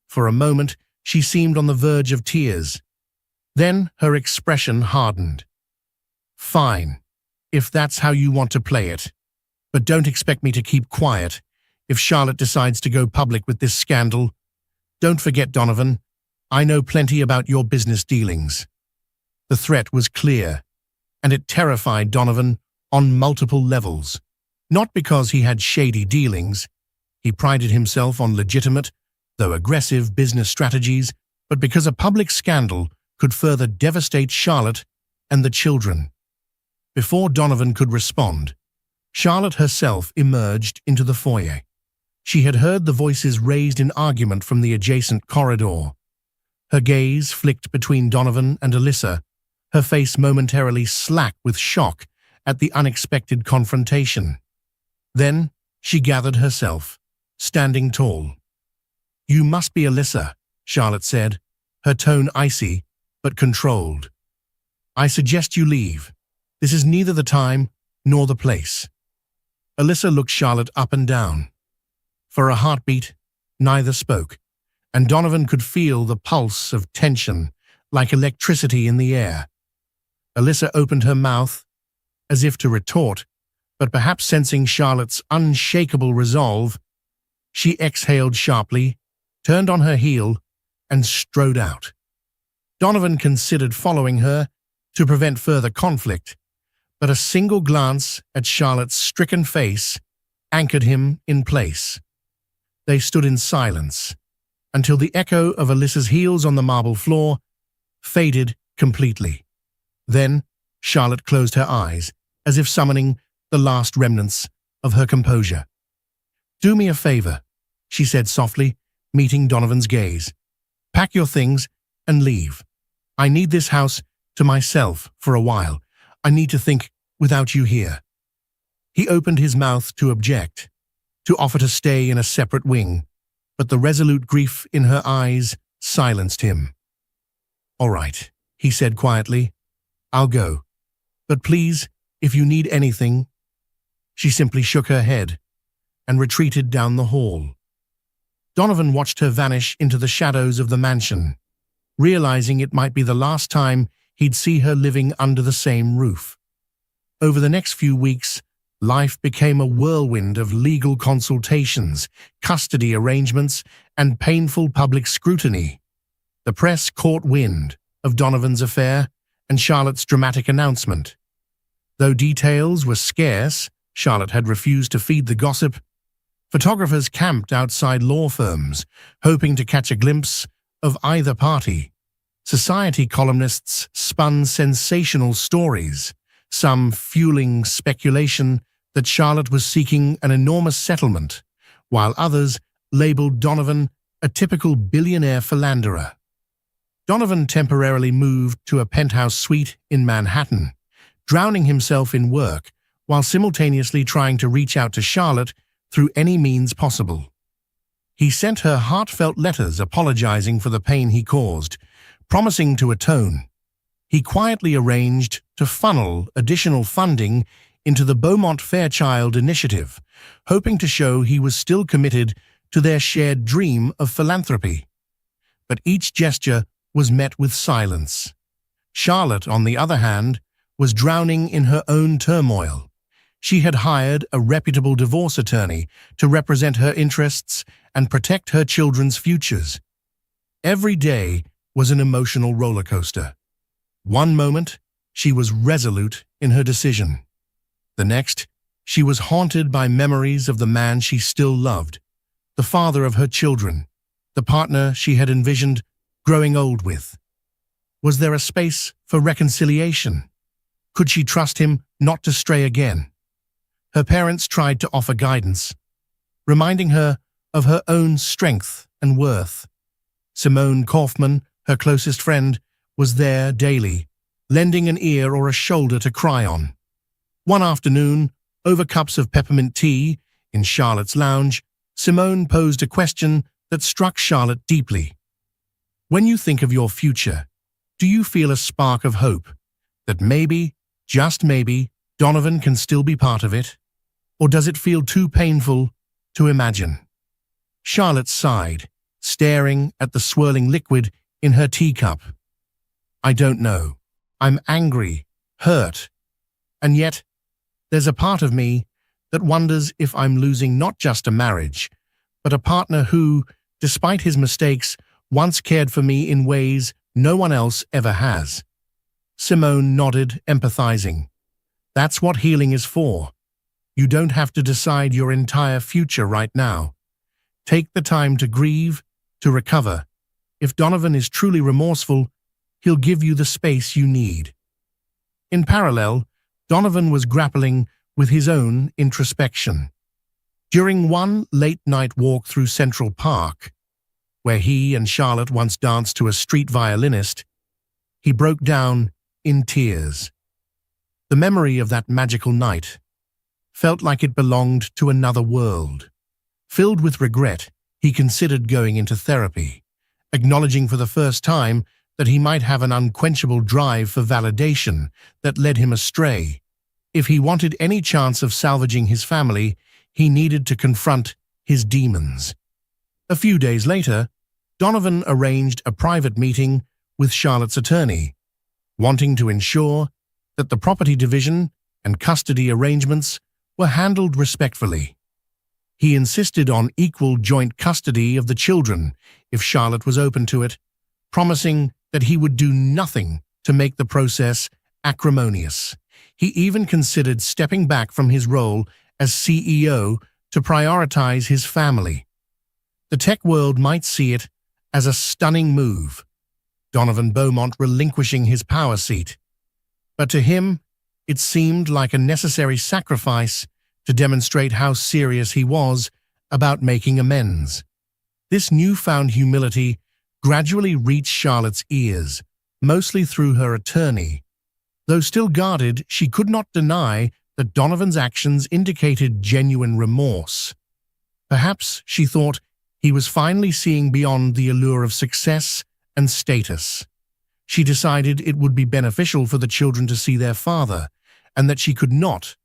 For a moment, she seemed on the verge of tears. Then her expression hardened. "Fine, if that's how you want to play it. But don't expect me to keep quiet if Charlotte decides to go public with this scandal. Don't forget, Donovan, I know plenty about your business dealings." The threat was clear, and it terrified Donovan on multiple levels. Not because he had shady dealings. He prided himself on legitimate, though aggressive, business strategies, but because a public scandal could further devastate Charlotte and the children. Before Donovan could respond, Charlotte herself emerged into the foyer. She had heard the voices raised in argument from the adjacent corridor. Her gaze flicked between Donovan and Alyssa, her face momentarily slack with shock at the unexpected confrontation. Then she gathered herself, standing tall. "You must be Alyssa," Charlotte said, her tone icy but controlled. "I suggest you leave. This is neither the time nor the place." Alyssa looked Charlotte up and down. For a heartbeat, neither spoke, and Donovan could feel the pulse of tension like electricity in the air. Alyssa opened her mouth as if to retort, but perhaps sensing Charlotte's unshakable resolve, she exhaled sharply, turned on her heel, and strode out. Donovan considered following her to prevent further conflict, but a single glance at Charlotte's stricken face anchored him in place. They stood in silence until the echo of Alyssa's heels on the marble floor faded completely. Then Charlotte closed her eyes, as if summoning the last remnants of her composure. "Do me a favor," she said softly, meeting Donovan's gaze. "Pack your things and leave. I need this house to myself for a while. I need to think without you here." He opened his mouth to object, to offer to stay in a separate wing, but the resolute grief in her eyes silenced him. "All right," he said quietly. "I'll go. But please, if you need anything—" She simply shook her head and retreated down the hall. Donovan watched her vanish into the shadows of the mansion, realizing it might be the last time he'd see her living under the same roof. Over the next few weeks, life became a whirlwind of legal consultations, custody arrangements, and painful public scrutiny. The press caught wind of Donovan's affair and Charlotte's dramatic announcement. Though details were scarce, Charlotte had refused to feed the gossip. Photographers camped outside law firms, hoping to catch a glimpse of either party. Society columnists spun sensational stories, some fueling speculation that Charlotte was seeking an enormous settlement, while others labeled Donovan a typical billionaire philanderer. Donovan temporarily moved to a penthouse suite in Manhattan, drowning himself in work while simultaneously trying to reach out to Charlotte through any means possible. He sent her heartfelt letters apologizing for the pain he caused, promising to atone. He quietly arranged to funnel additional funding into the Beaumont Fairchild Initiative, hoping to show he was still committed to their shared dream of philanthropy. But each gesture was met with silence. Charlotte, on the other hand, was drowning in her own turmoil. She had hired a reputable divorce attorney to represent her interests and protect her children's futures. Every day was an emotional roller coaster. One moment, she was resolute in her decision. The next, she was haunted by memories of the man she still loved, the father of her children, the partner she had envisioned growing old with. Was there a space for reconciliation? Could she trust him not to stray again? Her parents tried to offer guidance, reminding her of her own strength and worth. Simone Kaufman, her closest friend, was there daily, lending an ear or a shoulder to cry on. One afternoon, over cups of peppermint tea in Charlotte's lounge, Simone posed a question that struck Charlotte deeply. "When you think of your future, do you feel a spark of hope that maybe, just maybe, Donovan can still be part of it? Or does it feel too painful to imagine?" Charlotte sighed, staring at the swirling liquid in her teacup. "I don't know. I'm angry, hurt, and yet there's a part of me that wonders if I'm losing not just a marriage, but a partner who, despite his mistakes, once cared for me in ways no one else ever has." Simone nodded, empathizing. "That's what healing is for. You don't have to decide your entire future right now. Take the time to grieve, to recover. If Donovan is truly remorseful, he'll give you the space you need." In parallel, Donovan was grappling with his own introspection. During one late-night walk through Central Park, where he and Charlotte once danced to a street violinist, he broke down in tears. The memory of that magical night felt like it belonged to another world. Filled with regret, he considered going into therapy, acknowledging for the first time that he might have an unquenchable drive for validation that led him astray. If he wanted any chance of salvaging his family, he needed to confront his demons. A few days later, Donovan arranged a private meeting with Charlotte's attorney, wanting to ensure that the property division and custody arrangements were handled respectfully. He insisted on equal joint custody of the children if Charlotte was open to it, promising that he would do nothing to make the process acrimonious. He even considered stepping back from his role as CEO to prioritize his family. The tech world might see it as a stunning move, Donovan Beaumont relinquishing his power seat. But to him, it seemed like a necessary sacrifice to demonstrate how serious he was about making amends. This newfound humility gradually reached Charlotte's ears, mostly through her attorney. Though still guarded, she could not deny that Donovan's actions indicated genuine remorse. Perhaps, she thought, he was finally seeing beyond the allure of success and status. She decided it would be beneficial for the children to see their father, and that she could not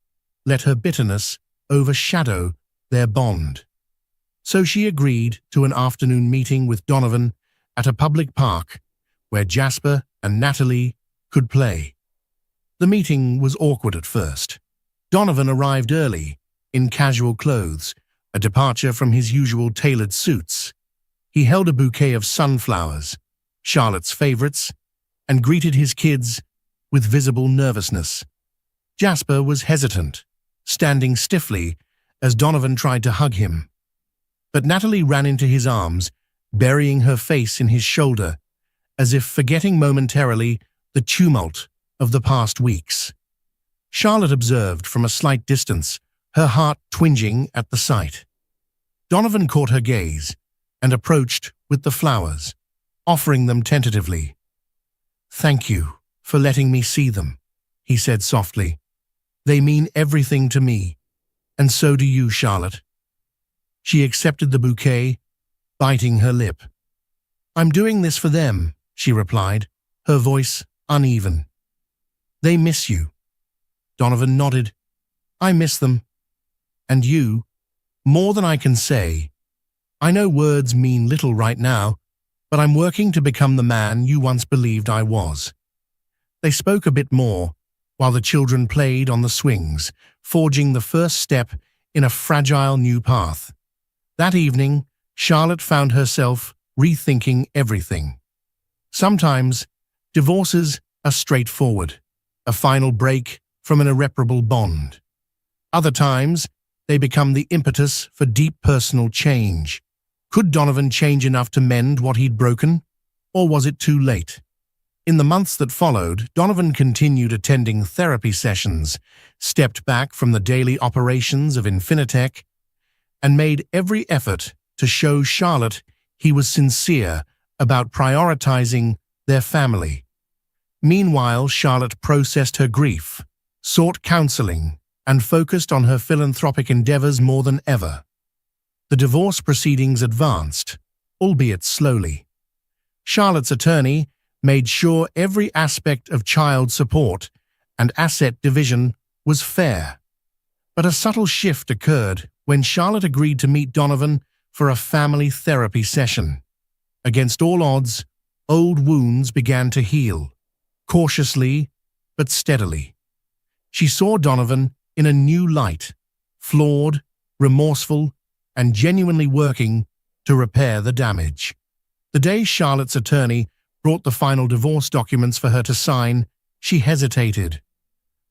let her bitterness overshadow their bond. So she agreed to an afternoon meeting with Donovan at a public park where Jasper and Natalie could play. The meeting was awkward at first. Donovan arrived early, in casual clothes, a departure from his usual tailored suits. He held a bouquet of sunflowers, Charlotte's favorites, and greeted his kids with visible nervousness. Jasper was hesitant, standing stiffly as Donovan tried to hug him. But Natalie ran into his arms, burying her face in his shoulder, as if forgetting momentarily the tumult of the past weeks. Charlotte observed from a slight distance, her heart twinging at the sight. Donovan caught her gaze and approached with the flowers, offering them tentatively. "Thank you for letting me see them," he said softly. "They mean everything to me, and so do you, Charlotte." She accepted the bouquet, biting her lip. "I'm doing this for them," she replied, her voice uneven. "They miss you." Donovan nodded. "I miss them. And you, more than I can say. I know words mean little right now, but I'm working to become the man you once believed I was." They spoke a bit more, while the children played on the swings, forging the first step in a fragile new path. That evening, Charlotte found herself rethinking everything. Sometimes, divorces are straightforward, a final break from an irreparable bond. Other times, they become the impetus for deep personal change. Could Donovan change enough to mend what he'd broken, or was it too late? In the months that followed, Donovan continued attending therapy sessions, stepped back from the daily operations of Infinitech, and made every effort to show Charlotte he was sincere about prioritizing their family. Meanwhile, Charlotte processed her grief, sought counseling, and focused on her philanthropic endeavors more than ever. The divorce proceedings advanced, albeit slowly. Charlotte's attorney made sure every aspect of child support and asset division was fair. But a subtle shift occurred when Charlotte agreed to meet Donovan for a family therapy session. Against all odds, old wounds began to heal, cautiously but steadily. She saw Donovan in a new light, flawed, remorseful, and genuinely working to repair the damage. The day Charlotte's attorney brought the final divorce documents for her to sign, she hesitated.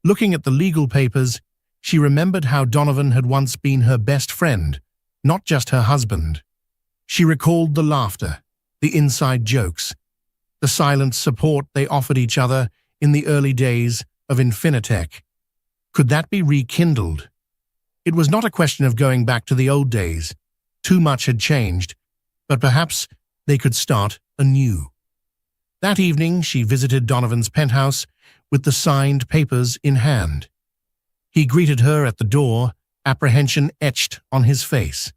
Looking at the legal papers, she remembered how Donovan had once been her best friend, not just her husband. She recalled the laughter, the inside jokes, the silent support they offered each other in the early days of Infinitech. Could that be rekindled? It was not a question of going back to the old days. Too much had changed, but perhaps they could start anew. That evening, she visited Donovan's penthouse with the signed papers in hand. He greeted her at the door, apprehension etched on his face.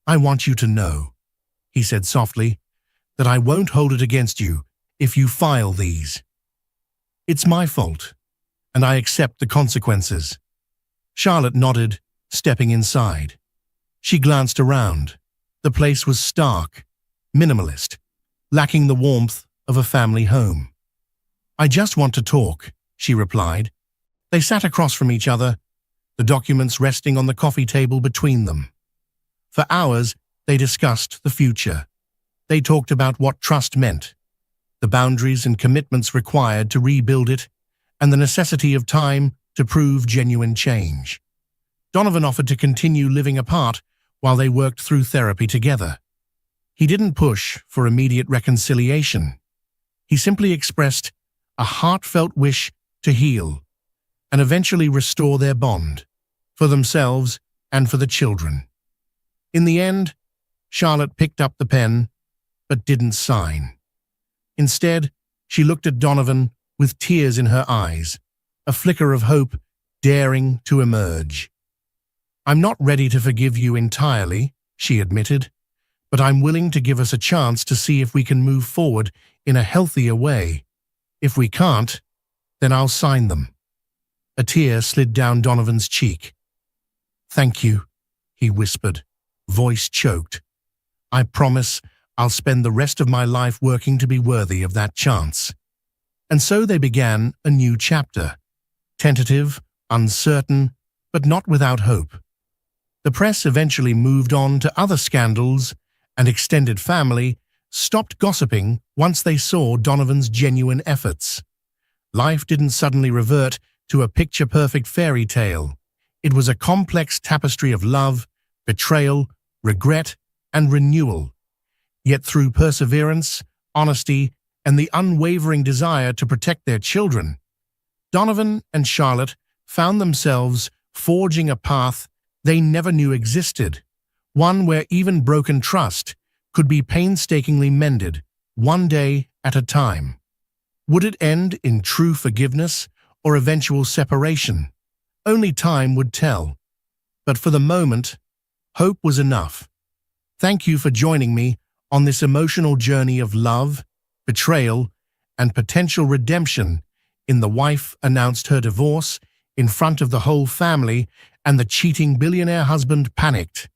"I want you to know," he said softly, "that I won't hold it against you if you file these. It's my fault, and I accept the consequences." Charlotte nodded, stepping inside. She glanced around. The place was stark, minimalist, lacking the warmth of a family home. "I just want to talk," she replied. They sat across from each other, the documents resting on the coffee table between them. For hours, they discussed the future. They talked about what trust meant, the boundaries and commitments required to rebuild it, and the necessity of time to prove genuine change. Donovan offered to continue living apart while they worked through therapy together. He didn't push for immediate reconciliation. He simply expressed a heartfelt wish to heal and eventually restore their bond, for themselves and for the children. In the end, Charlotte picked up the pen, but didn't sign. Instead, she looked at Donovan with tears in her eyes, a flicker of hope daring to emerge. "I'm not ready to forgive you entirely," she admitted, "but I'm willing to give us a chance to see if we can move forward in a healthier way. If we can't, then I'll sign them." A tear slid down Donovan's cheek. "Thank you," he whispered, voice choked. "I promise I'll spend the rest of my life working to be worthy of that chance." And so they began a new chapter, tentative, uncertain, but not without hope. The press eventually moved on to other scandals, and extended family stopped gossiping once they saw Donovan's genuine efforts. Life didn't suddenly revert to a picture-perfect fairy tale. It was a complex tapestry of love, betrayal, regret, and renewal. Yet through perseverance, honesty, and the unwavering desire to protect their children, Donovan and Charlotte found themselves forging a path they never knew existed, one where even broken trust could be painstakingly mended, one day at a time. Would it end in true forgiveness or eventual separation? Only time would tell. But for the moment, hope was enough. Thank you for joining me on this emotional journey of love, betrayal, and potential redemption. The wife announced her divorce in front of the whole family, and the cheating billionaire husband panicked.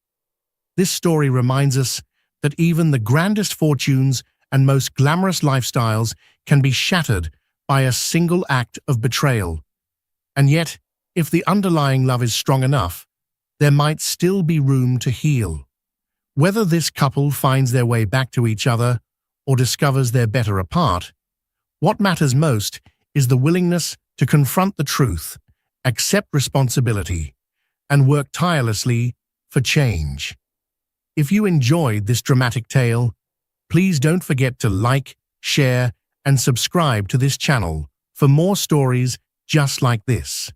This story reminds us that even the grandest fortunes and most glamorous lifestyles can be shattered by a single act of betrayal. And yet, if the underlying love is strong enough, there might still be room to heal. Whether this couple finds their way back to each other or discovers they're better apart, what matters most is the willingness to confront the truth, accept responsibility, and work tirelessly for change. If you enjoyed this dramatic tale, please don't forget to like, share, and subscribe to this channel for more stories just like this.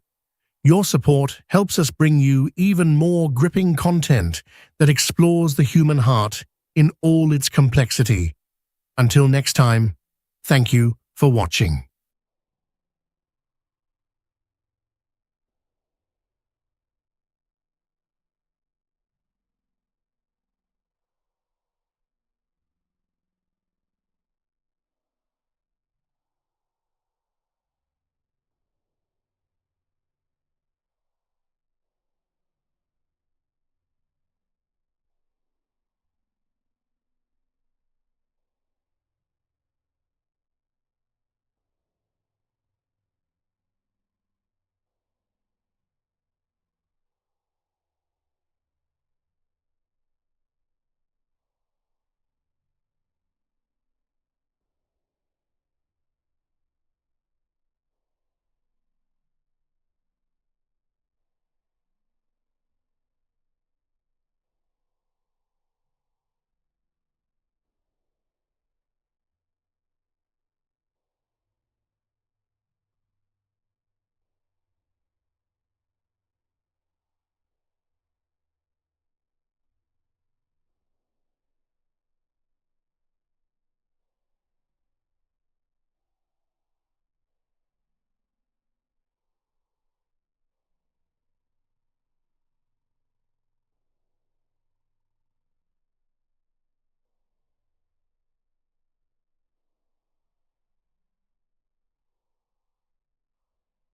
Your support helps us bring you even more gripping content that explores the human heart in all its complexity. Until next time, thank you for watching.